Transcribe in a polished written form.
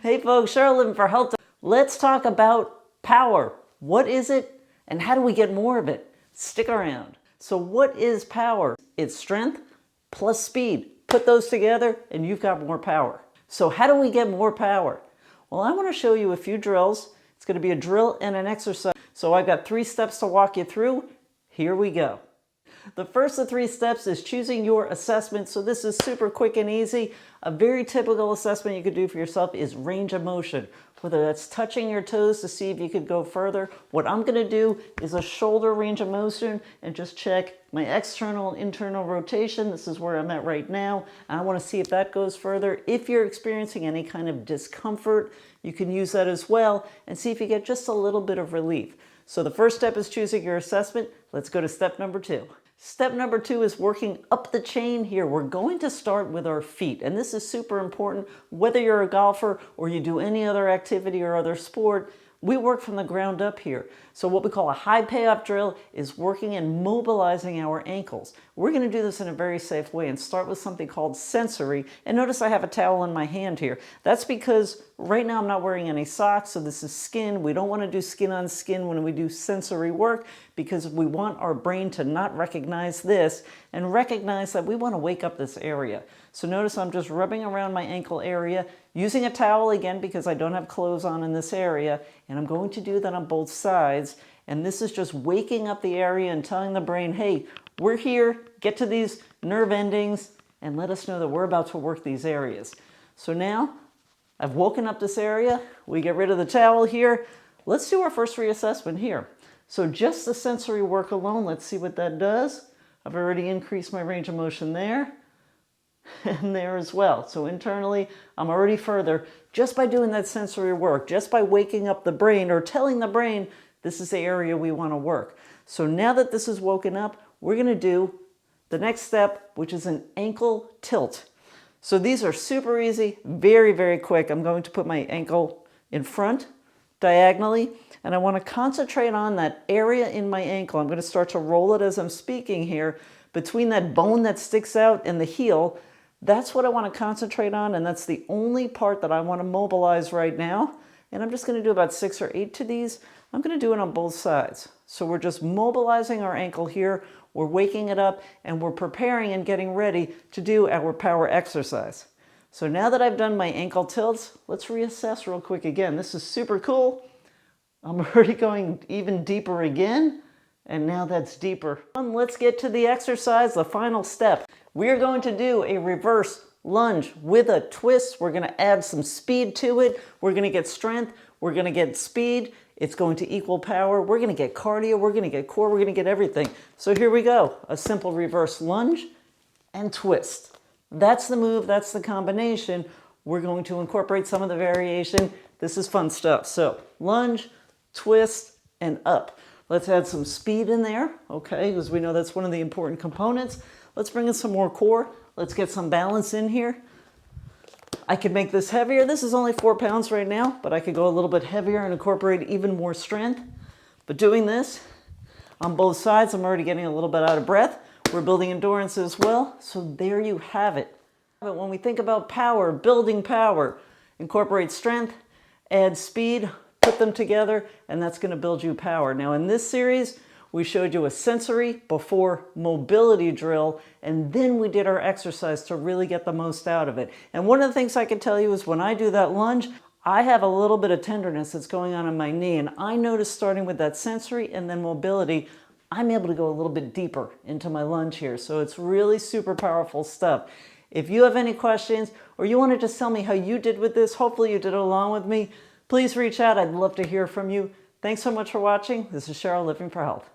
Hey folks, Cheryl living for health. Let's talk about power. What is it and how do we get more of it? Stick around. So what is power? It's strength plus speed. Put those together and you've got more power. So how do we get more power? Well, I want to show you a few drills. It's going to be a drill and an exercise. So I've got 3 steps to walk you through. Here we go. The first of 3 steps is choosing your assessment. So this is super quick and easy. A very typical assessment you could do for yourself is range of motion, whether that's touching your toes to see if you could go further. What I'm going to do is a shoulder range of motion and just check my external and internal rotation. This is where I'm at right now. I want to see if that goes further. If you're experiencing any kind of discomfort, you can use that as well and see if you get just a little bit of relief. So the first step is choosing your assessment. Let's go to step number 2. Step number 2 is working up the chain here. We're going to start with our feet, and this is super important. Whether you're a golfer or you do any other activity or other sport, we work from the ground up here. So what we call a high payoff drill is working and mobilizing our ankles. We're going to do this in a very safe way and start with something called sensory. And notice I have a towel in my hand here. That's because right now I'm not wearing any socks, so this is skin. We don't want to do skin on skin when we do sensory work because we want our brain to not recognize this and recognize that we want to wake up this area. So notice I'm just rubbing around my ankle area, using a towel again because I don't have clothes on in this area, and I'm going to do that on both sides. And this is just waking up the area and telling the brain, hey, we're here, get to these nerve endings, and let us know that we're about to work these areas. So now I've woken up this area. We get rid of the towel here. Let's do our first reassessment here. So just the sensory work alone, let's see what that does. I've already increased my range of motion there and there as well. So internally, I'm already further just by doing that sensory work, just by waking up the brain or telling the brain, this is the area we want to work. So now that this is woken up, we're going to do the next step, which is an ankle tilt. So these are super easy, very, very quick. I'm going to put my ankle in front diagonally, and I want to concentrate on that area in my ankle. I'm going to start to roll it as I'm speaking here between that bone that sticks out and the heel. That's what I want to concentrate on, and that's the only part that I want to mobilize right now. And I'm just going to do about 6 or 8 to these. I'm going to do it on both sides. So we're just mobilizing our ankle here, we're waking it up, and we're preparing and getting ready to do our power exercise. So now that I've done my ankle tilts, let's reassess real quick again. This is super cool. I'm already going even deeper again, and now that's deeper. Let's get to the exercise, the final step. We are going to do a reverse lunge with a twist. We're going to add some speed to it. We're going to get strength. We're going to get speed. It's going to equal power. We're going to get cardio. We're going to get core. We're going to get everything. So here we go. A simple reverse lunge and twist. That's the move. That's the combination. We're going to incorporate some of the variation. This is fun stuff. So lunge, twist, and up. Let's add some speed in there, okay, because we know that's one of the important components. Let's bring in some more core. Let's get some balance in here. I could make this heavier. This is only 4 pounds right now, but I could go a little bit heavier and incorporate even more strength. But doing this on both sides, I'm already getting a little bit out of breath. We're building endurance as well. So there you have it. But when we think about power, building power, incorporate strength, add speed, put them together, and that's going to build you power. Now in this series, we showed you a sensory before mobility drill, and then we did our exercise to really get the most out of it. And one of the things I can tell you is when I do that lunge, I have a little bit of tenderness that's going on in my knee, and I notice starting with that sensory and then mobility, I'm able to go a little bit deeper into my lunge here. So it's really super powerful stuff. If you have any questions or you want to just tell me how you did with this, hopefully you did it along with me, please reach out. I'd love to hear from you. Thanks so much for watching. This is Cheryl, Living for Health.